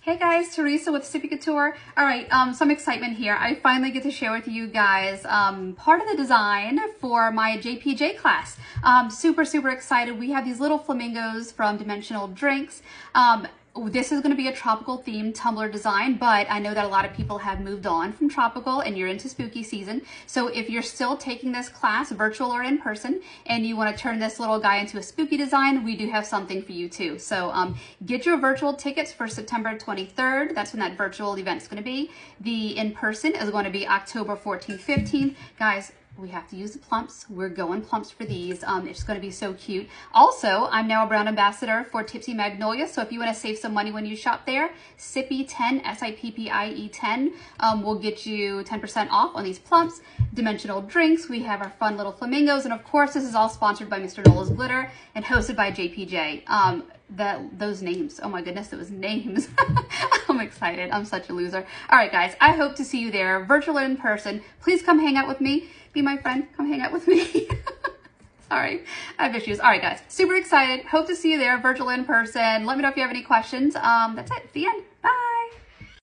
Hey guys, Teresa with Sippie Couture. All right, some excitement here. I finally get to share with you guys part of the design for my JPJ class. Super excited. We have these little flamingos from Dimensional Drinks. This is going to be a tropical themed tumbler design, but I know that a lot of people have moved on from tropical and you're into spooky season. So if you're still taking this class, virtual or in person, and you want to turn this little guy into a spooky design, we do have something for you too. So get your virtual tickets for September 23rd. That's when that virtual event is going to be. The in-person is going to be October 14th, 15th. Guys, we have to use the plumps. We're going plumps for these. It's going to be so cute. Also, I'm now a brand ambassador for Tipsy Magnolia. So if you want to save some money when you shop there, Sippie 10, S-I-P-P-I-E 10, will get you 10% off on these plumps. Dimensional Drinks. We have our fun little flamingos. And of course, this is all sponsored by Mr. Nola's Glitter and hosted by JPJ. Those names, oh my goodness, those names. I'm excited. I'm such a loser. All right, guys, I hope to see you there, virtual or in person. Please come hang out with me. Be my friend. Come hang out with me. Sorry, I have issues. All right, guys, super excited. Hope to see you there, virtual or in person. Let me know if you have any questions. That's it. The end. Bye.